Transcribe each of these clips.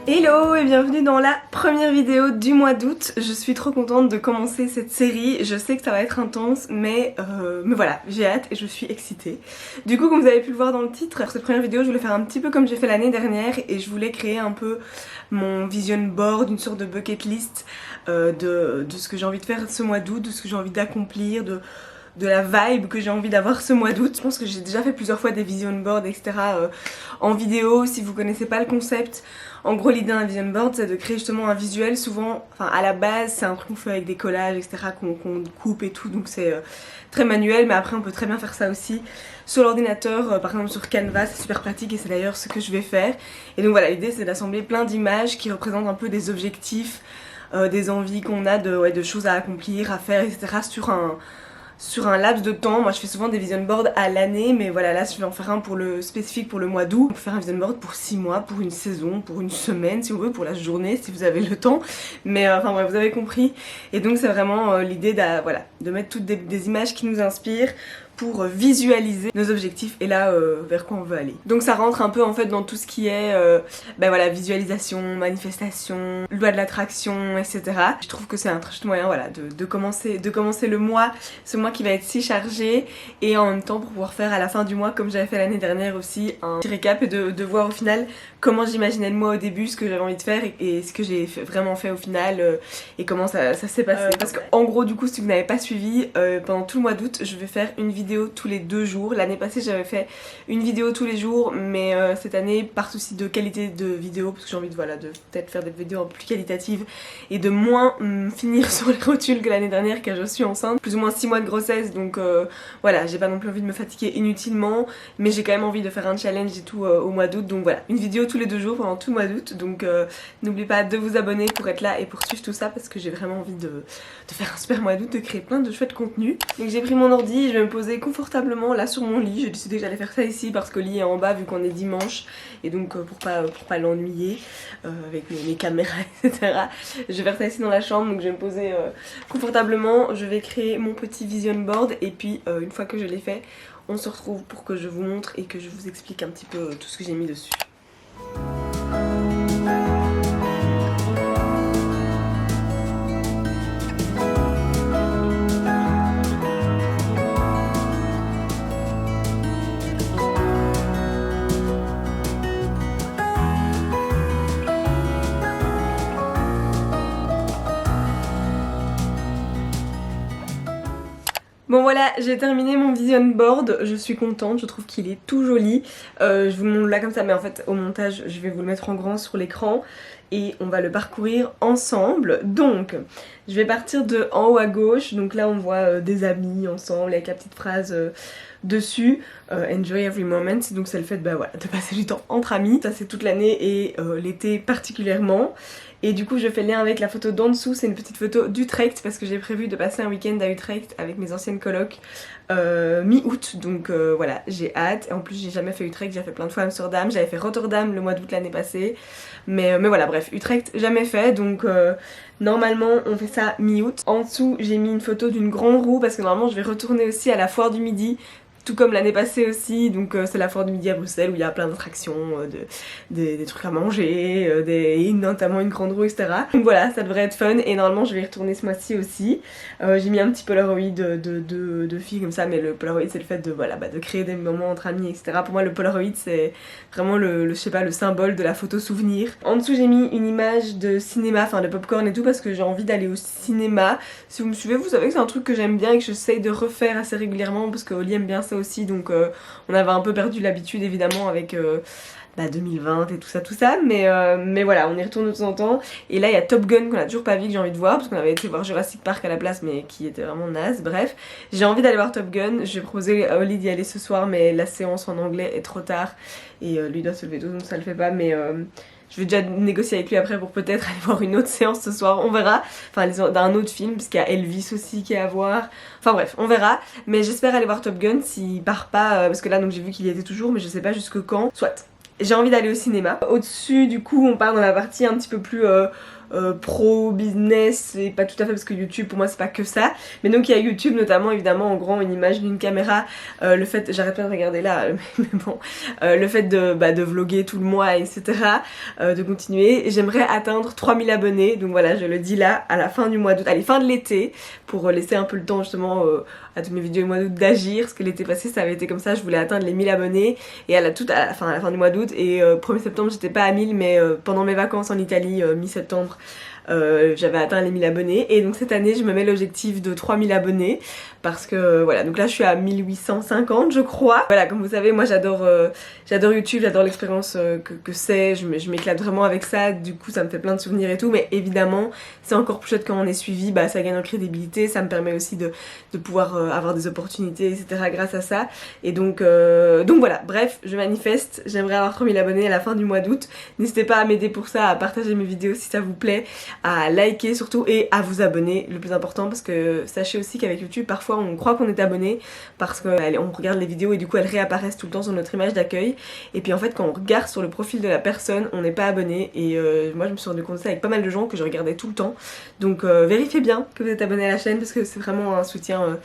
Hello et bienvenue dans la première vidéo du mois d'août. Je suis trop contente de commencer cette série. Je sais que ça va être intense mais voilà, j'ai hâte et je suis excitée. Du coup, comme vous avez pu le voir dans le titre, pour cette première vidéo je voulais faire un petit peu comme j'ai fait l'année dernière et je voulais créer un peu mon vision board, une sorte de bucket list de ce que j'ai envie de faire ce mois d'août, de ce que j'ai envie d'accomplir, de la vibe que j'ai envie d'avoir ce mois d'août. Je pense que j'ai déjà fait plusieurs fois des vision boards etc en vidéo. Si vous connaissez pas le concept, en gros l'idée d'un vision board c'est de créer justement un visuel. Souvent, enfin à la base c'est un truc qu'on fait avec des collages etc qu'on coupe et tout, donc c'est très manuel, mais après on peut très bien faire ça aussi sur l'ordinateur, par exemple sur Canva, c'est super pratique et c'est d'ailleurs ce que je vais faire. Et donc voilà, l'idée c'est d'assembler plein d'images qui représentent un peu des objectifs, des envies qu'on a de choses à accomplir, à faire etc sur un laps de temps. Moi je fais souvent des vision boards à l'année, mais voilà, là je vais en faire un pour le spécifique pour le mois d'août. On peut faire un vision board pour 6 mois, pour une saison, pour une semaine si vous voulez, pour la journée si vous avez le temps, mais enfin bref, vous avez compris. Et donc c'est vraiment l'idée de mettre toutes des images qui nous inspirent pour visualiser nos objectifs et là vers quoi on veut aller. Donc ça rentre un peu en fait dans tout ce qui est voilà, visualisation, manifestation, loi de l'attraction etc. Je trouve que c'est un très chouette moyen voilà, de commencer le mois, ce mois qui va être si chargé, et en même temps pour pouvoir faire à la fin du mois, comme j'avais fait l'année dernière aussi, un petit récap et de voir au final comment j'imaginais le mois au début, ce que j'avais envie de faire et ce que j'ai vraiment fait au final, et comment ça s'est passé. Parce qu'en gros du coup, si vous n'avez pas suivi, pendant tout le mois d'août je vais faire une vidéo tous les 2 jours. L'année passée j'avais fait une vidéo tous les jours, mais cette année par souci de qualité de vidéo, parce que j'ai envie de peut-être faire des vidéos un peu plus qualitatives et de moins finir sur les rotules que l'année dernière car je suis enceinte, plus ou moins 6 mois de grossesse, donc voilà, j'ai pas non plus envie de me fatiguer inutilement, mais j'ai quand même envie de faire un challenge et tout au mois d'août. Donc voilà, une vidéo tous les 2 jours pendant tout le mois d'août, donc n'oubliez pas de vous abonner pour être là et pour suivre tout ça, parce que j'ai vraiment envie de faire un super mois d'août, de créer plein de chouettes contenus. Donc j'ai pris mon ordi, je vais me poser confortablement là sur mon lit. J'ai décidé que j'allais faire ça ici parce que le lit est en bas vu qu'on est dimanche, et donc pour pas l'ennuyer avec mes caméras etc. Je vais faire ça ici dans la chambre, donc je vais me poser confortablement, je vais créer mon petit vision board et puis une fois que je l'ai fait, on se retrouve pour que je vous montre et que je vous explique un petit peu tout ce que j'ai mis dessus. Bon voilà, j'ai terminé mon vision board, je suis contente, je trouve qu'il est tout joli. Je vous le montre là comme ça, mais en fait au montage je vais vous le mettre en grand sur l'écran et on va le parcourir ensemble. Donc je vais partir de en haut à gauche, donc là on voit des amis ensemble avec la petite phrase dessus, enjoy every moment, donc c'est le fait voilà, de passer du temps entre amis. Ça c'est toute l'année et l'été particulièrement. Et du coup je fais le lien avec la photo d'en dessous, c'est une petite photo d'Utrecht parce que j'ai prévu de passer un week-end à Utrecht avec mes anciennes colocs mi-août, donc voilà, j'ai hâte. Et en plus j'ai jamais fait Utrecht, j'ai fait plein de fois Amsterdam, j'avais fait Rotterdam le mois d'août l'année passée, mais voilà bref, Utrecht jamais fait, donc normalement on fait ça mi-août. En dessous j'ai mis une photo d'une grande roue parce que normalement je vais retourner aussi à la foire du midi tout comme l'année passée aussi, donc c'est la foire du midi à Bruxelles où il y a plein d'attractions, des trucs à manger, et notamment une grande roue, etc. Donc voilà, ça devrait être fun et normalement je vais y retourner ce mois-ci aussi. J'ai mis un petit Polaroid de filles comme ça, mais le Polaroid c'est le fait de, voilà, de créer des moments entre amis, etc. Pour moi le Polaroid c'est vraiment je sais pas, le symbole de la photo souvenir. En dessous j'ai mis une image de cinéma, enfin de popcorn et tout, parce que j'ai envie d'aller au cinéma. Si vous me suivez, vous savez que c'est un truc que j'aime bien et que j'essaye de refaire assez régulièrement parce que Oli aime bien ça aussi, donc on avait un peu perdu l'habitude évidemment avec 2020 et tout ça, mais voilà, on y retourne de temps en temps. Et là il y a Top Gun qu'on a toujours pas vu, que j'ai envie de voir, parce qu'on avait été voir Jurassic Park à la place mais qui était vraiment naze. Bref, j'ai envie d'aller voir Top Gun. J'ai proposé à Oli d'y aller ce soir, mais la séance en anglais est trop tard et lui doit se lever tôt, donc ça le fait pas, mais je vais déjà négocier avec lui après pour peut-être aller voir une autre séance ce soir, on verra. Enfin d'un autre film, parce qu'il y a Elvis aussi qui est à voir. Enfin bref, on verra. Mais j'espère aller voir Top Gun s'il part pas, parce que là donc j'ai vu qu'il y était toujours, mais je sais pas jusque quand. Soit. J'ai envie d'aller au cinéma. Au-dessus du coup on part dans la partie un petit peu plus pro business, et pas tout à fait parce que YouTube pour moi c'est pas que ça, mais donc il y a YouTube notamment évidemment en grand, une image d'une caméra, le fait, j'arrête pas de regarder là mais bon, le fait de vlogger tout le mois, etc., de continuer. J'aimerais atteindre 3000 abonnés, donc voilà, je le dis là à la fin du mois d'août, allez, fin de l'été, pour laisser un peu le temps justement à toutes mes vidéos du mois d'août d'agir, parce que l'été passé ça avait été comme ça, je voulais atteindre les 1000 abonnés et à la fin du mois d'août, et 1er septembre j'étais pas à 1000, mais pendant mes vacances en Italie mi-septembre j'avais atteint les 1000 abonnés, et donc cette année je me mets l'objectif de 3000 abonnés parce que voilà, donc là je suis à 1850 je crois. Voilà, comme vous savez moi j'adore YouTube, j'adore l'expérience que c'est, je m'éclate vraiment avec ça, du coup ça me fait plein de souvenirs et tout, mais évidemment c'est encore plus chouette quand on est suivi, ça gagne en crédibilité, ça me permet aussi de pouvoir avoir des opportunités, etc. grâce à ça, et donc voilà, bref, je manifeste, j'aimerais avoir 3000 abonnés à la fin du mois d'août. N'hésitez pas à m'aider pour ça, à partager mes vidéos si ça vous plaît, à liker surtout et à vous abonner, le plus important, parce que sachez aussi qu'avec YouTube parfois on croit qu'on est abonné parce qu'on regarde les vidéos et du coup elles réapparaissent tout le temps sur notre image d'accueil, et puis en fait quand on regarde sur le profil de la personne on n'est pas abonné, et moi je me suis rendu compte de ça avec pas mal de gens que je regardais tout le temps, donc vérifiez bien que vous êtes abonné à la chaîne parce que c'est vraiment un soutien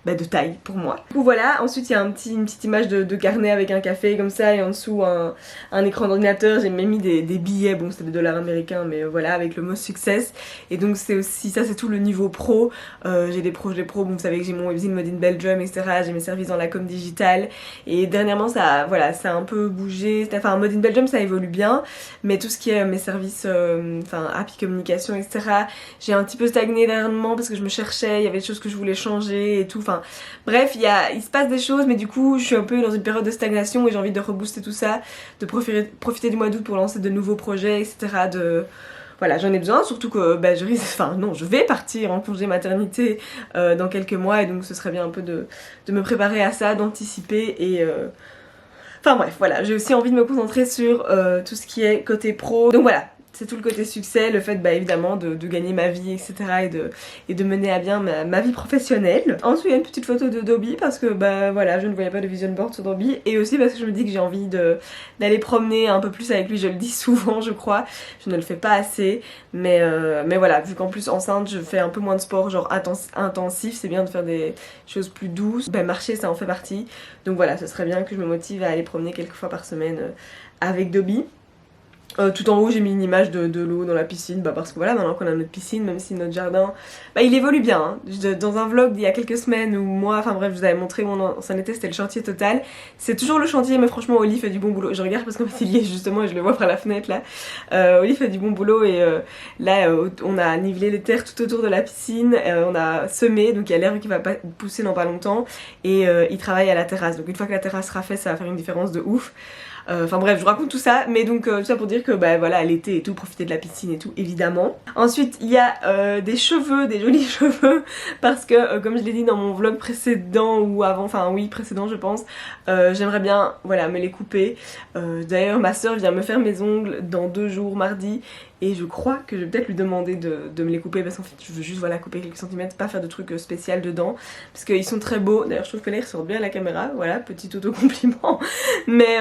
de taille pour moi. Du coup voilà, ensuite il y a une petite image de carnet avec un café comme ça, et en dessous un écran d'ordinateur, j'ai même mis des billets, bon c'est des dollars américains, mais voilà, avec le mot success, et donc c'est aussi, ça c'est tout le niveau pro, j'ai des projets pro, bon vous savez que j'ai mon webzine Made in Belgium, etc., j'ai mes services dans la com digitale, et dernièrement ça a un peu bougé, enfin Made in Belgium ça évolue bien, mais tout ce qui est mes services, Happy Communication, etc., j'ai un petit peu stagné dernièrement parce que je me cherchais, il y avait des choses que je voulais changer et tout, bref, il se passe des choses, mais du coup je suis un peu dans une période de stagnation et j'ai envie de rebooster tout ça, de profiter du mois d'août pour lancer de nouveaux projets, etc. Voilà, j'en ai besoin, surtout que je vais partir en congé maternité dans quelques mois, et donc ce serait bien un peu de me préparer à ça, d'anticiper, et enfin bref, voilà, j'ai aussi envie de me concentrer sur tout ce qui est côté pro, donc voilà. C'est tout le côté succès, le fait évidemment de gagner ma vie, etc., et de mener à bien ma vie professionnelle. Ensuite il y a une petite photo de Dobby parce que voilà, je ne voyais pas de vision board sur Dobby, et aussi parce que je me dis que j'ai envie d'aller promener un peu plus avec lui, je le dis souvent je crois, je ne le fais pas assez, mais voilà, vu qu'en plus enceinte je fais un peu moins de sport genre intensif, c'est bien de faire des choses plus douces, marcher ça en fait partie, donc voilà, ce serait bien que je me motive à aller promener quelques fois par semaine avec Dobby. Tout en haut j'ai mis une image de l'eau dans la piscine, parce que voilà, maintenant qu'on a notre piscine, même si notre jardin il évolue bien, hein. Dans un vlog d'il y a quelques semaines où moi, enfin bref, je vous avais montré où on s'en était, c'était le chantier total, c'est toujours le chantier, mais franchement Oli fait du bon boulot. Je regarde parce qu'en fait il y est justement et je le vois par la fenêtre là. Oli fait du bon boulot, et là on a nivelé les terres tout autour de la piscine, on a semé, donc il y a l'herbe qui va pousser dans pas longtemps, et il travaille à la terrasse, donc une fois que la terrasse sera faite ça va faire une différence de ouf. Enfin bref, je vous raconte tout ça, mais donc tout ça pour dire que voilà, l'été et tout, profiter de la piscine et tout, évidemment. Ensuite il y a des cheveux, des jolis cheveux, parce que comme je l'ai dit dans mon vlog précédent ou avant, enfin oui précédent je pense, j'aimerais bien voilà me les couper. D'ailleurs ma soeur vient me faire mes ongles dans 2 jours, mardi, et je crois que je vais peut-être lui demander de me les couper, parce qu'en fait je veux juste voilà couper quelques centimètres, pas faire de trucs spécial dedans, parce qu'ils sont très beaux. D'ailleurs je trouve que là ils ressortent bien à la caméra, voilà, petit auto-compliment, mais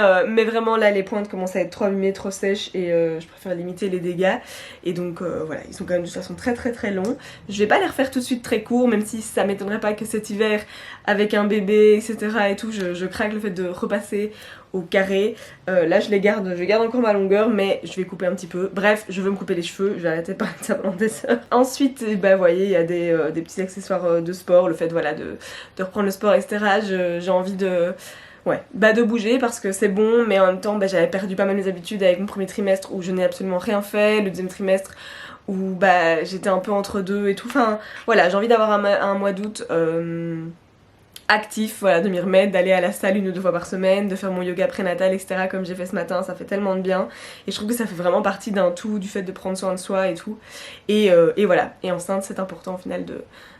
vraiment vraiment là les pointes commencent à être trop abîmées, trop sèches et je préfère limiter les dégâts. Et donc voilà, ils sont quand même de toute façon très longs. Je vais pas les refaire tout de suite très courts, même si ça m'étonnerait pas que cet hiver avec un bébé etc et tout je craque le fait de repasser au carré. Là je garde encore ma longueur mais je vais couper un petit peu. Bref, je veux me couper les cheveux, je vais arrêter de parler de ça pendant des heures. Ensuite bah vous voyez il y a des petits accessoires de sport, le fait voilà de reprendre le sport etc. J'ai envie de... Ouais, bah de bouger parce que c'est bon mais en même temps bah, j'avais perdu pas mal mes habitudes avec mon premier trimestre où je n'ai absolument rien fait, le deuxième trimestre où bah j'étais un peu entre deux et tout, enfin voilà j'ai envie d'avoir un mois d'août actif, voilà, de m'y remettre, d'aller à la salle 1 ou 2 fois par semaine, de faire mon yoga prénatal etc comme j'ai fait ce matin, ça fait tellement de bien et je trouve que ça fait vraiment partie d'un tout, du fait de prendre soin de soi et tout et voilà, et enceinte c'est important au final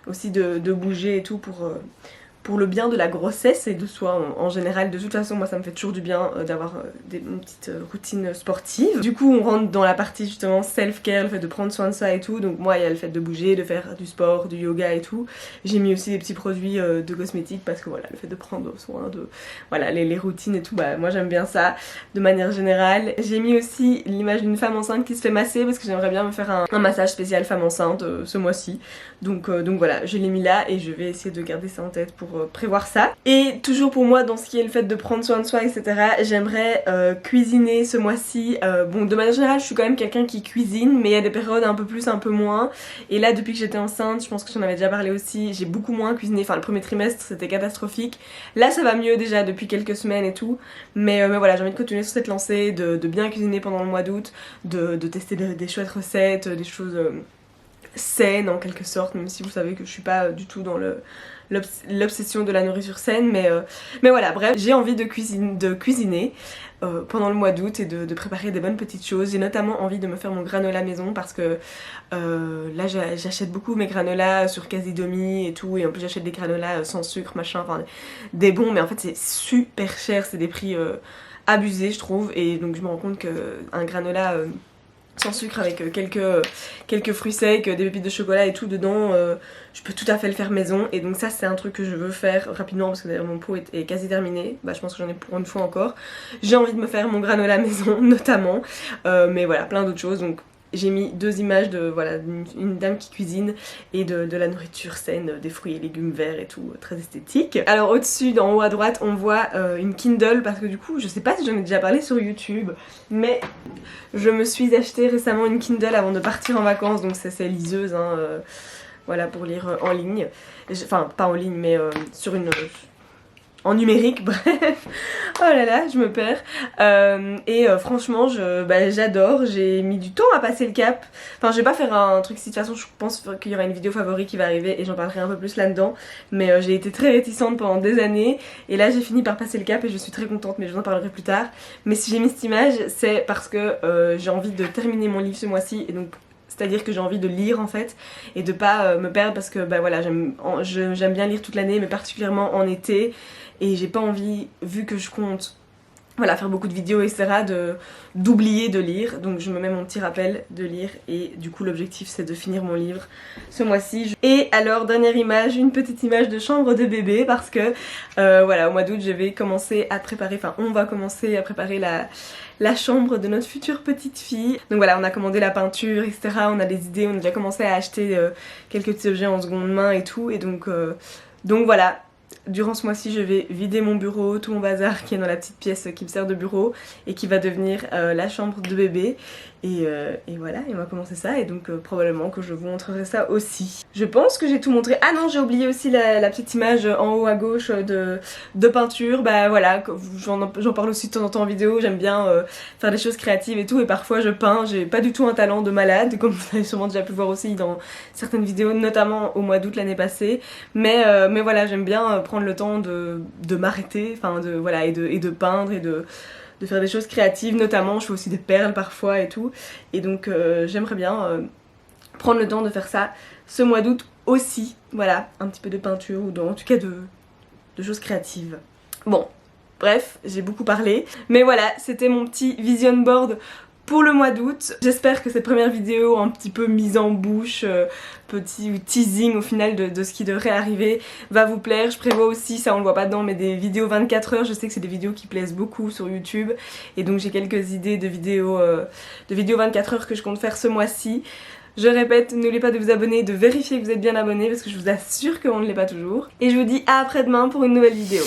aussi de bouger et tout pour le bien de la grossesse et de soi en général. De toute façon moi ça me fait toujours du bien d'avoir une petite routine sportive. Du coup on rentre dans la partie justement self-care, le fait de prendre soin de ça et tout. Donc moi il y a le fait de bouger, de faire du sport, du yoga et tout. J'ai mis aussi des petits produits de cosmétiques parce que voilà, le fait de prendre soin de voilà les routines et tout, bah moi j'aime bien ça de manière générale. J'ai mis aussi l'image d'une femme enceinte qui se fait masser parce que j'aimerais bien me faire un massage spécial femme enceinte ce mois-ci. Donc voilà, je l'ai mis là et je vais essayer de garder ça en tête pour prévoir ça. Et toujours pour moi dans ce qui est le fait de prendre soin de soi etc, j'aimerais cuisiner ce mois-ci. Bon de manière générale je suis quand même quelqu'un qui cuisine mais il y a des périodes un peu plus un peu moins et là depuis que j'étais enceinte, je pense que j'en avais déjà parlé aussi, j'ai beaucoup moins cuisiné, enfin le premier trimestre c'était catastrophique. Là ça va mieux déjà depuis quelques semaines et tout mais voilà j'ai envie de continuer sur cette lancée, de bien cuisiner pendant le mois d'août, de tester des chouettes recettes, des choses saine en quelque sorte, même si vous savez que je suis pas du tout dans l'obsession de la nourriture saine mais voilà bref j'ai envie de cuisiner pendant le mois d'août et de préparer des bonnes petites choses. J'ai notamment envie de me faire mon granola maison parce que là j'achète beaucoup mes granolas sur Casidomi et tout et en plus j'achète des granolas sans sucre machin, enfin des bons mais en fait c'est super cher, c'est des prix abusés je trouve et donc je me rends compte qu'un granola sans sucre avec quelques fruits secs, des pépites de chocolat et tout dedans, je peux tout à fait le faire maison et donc ça c'est un truc que je veux faire rapidement parce que d'ailleurs mon pot est quasi terminé, bah je pense que j'en ai pour une fois encore. J'ai envie de me faire mon granola maison notamment, mais voilà plein d'autres choses donc j'ai mis 2 images de voilà une dame qui cuisine et de la nourriture saine, des fruits et légumes verts et tout, très esthétique. Alors au-dessus, en haut à droite, on voit une Kindle parce que du coup, je sais pas si j'en ai déjà parlé sur YouTube, mais je me suis acheté récemment une Kindle avant de partir en vacances, donc c'est liseuse, hein, voilà pour lire en ligne. Enfin, pas en ligne, mais sur une... en numérique, bref, oh là là, je me perds. Franchement, j'adore, j'ai mis du temps à passer le cap. Enfin, je vais pas faire un truc si de toute façon, je pense qu'il y aura une vidéo favori qui va arriver et j'en parlerai un peu plus là-dedans. Mais j'ai été très réticente pendant des années et là j'ai fini par passer le cap et je suis très contente, mais je vous en parlerai plus tard. Mais si j'ai mis cette image, c'est parce que j'ai envie de terminer mon livre ce mois-ci et donc... c'est-à-dire que j'ai envie de lire en fait et de pas me perdre parce que bah voilà j'aime bien lire toute l'année mais particulièrement en été et j'ai pas envie, vu que je compte voilà faire beaucoup de vidéos etc, d'oublier de lire, donc je me mets mon petit rappel de lire et du coup l'objectif c'est de finir mon livre ce mois-ci. Et alors dernière image, une petite image de chambre de bébé parce que voilà au mois d'août je vais commencer à préparer, enfin on va commencer à préparer la chambre de notre future petite fille. Donc voilà on a commandé la peinture etc, on a des idées, on a déjà commencé à acheter quelques petits objets en seconde main et tout et donc voilà. Durant ce mois-ci je vais vider mon bureau, tout mon bazar qui est dans la petite pièce qui me sert de bureau et qui va devenir la chambre de bébé et voilà, et on va commencer ça et donc probablement que je vous montrerai ça aussi. Je pense que j'ai tout montré. Ah non, j'ai oublié aussi la petite image en haut à gauche de peinture. Bah voilà, j'en parle aussi de temps en temps en vidéo, j'aime bien faire des choses créatives et tout et parfois je peins, j'ai pas du tout un talent de malade comme vous avez sûrement déjà pu voir aussi dans certaines vidéos, notamment au mois d'août l'année passée, mais voilà j'aime bien prendre le temps de m'arrêter, enfin voilà et de peindre et de faire des choses créatives, notamment je fais aussi des perles parfois et tout et donc j'aimerais bien prendre le temps de faire ça ce mois d'août aussi, voilà, un petit peu de peinture ou en tout cas de choses créatives. Bon, bref, j'ai beaucoup parlé, mais voilà, c'était mon petit vision board pour le mois d'août. J'espère que cette première vidéo un petit peu mise en bouche, petit teasing au final de ce qui devrait arriver va vous plaire. Je prévois aussi, ça on le voit pas dedans, mais des vidéos 24 heures. Je sais que c'est des vidéos qui plaisent beaucoup sur YouTube et donc j'ai quelques idées de vidéos 24 heures que je compte faire ce mois-ci. Je répète, n'oubliez pas de vous abonner, de vérifier que vous êtes bien abonné parce que je vous assure qu'on ne l'est pas toujours. Et je vous dis à après-demain pour une nouvelle vidéo.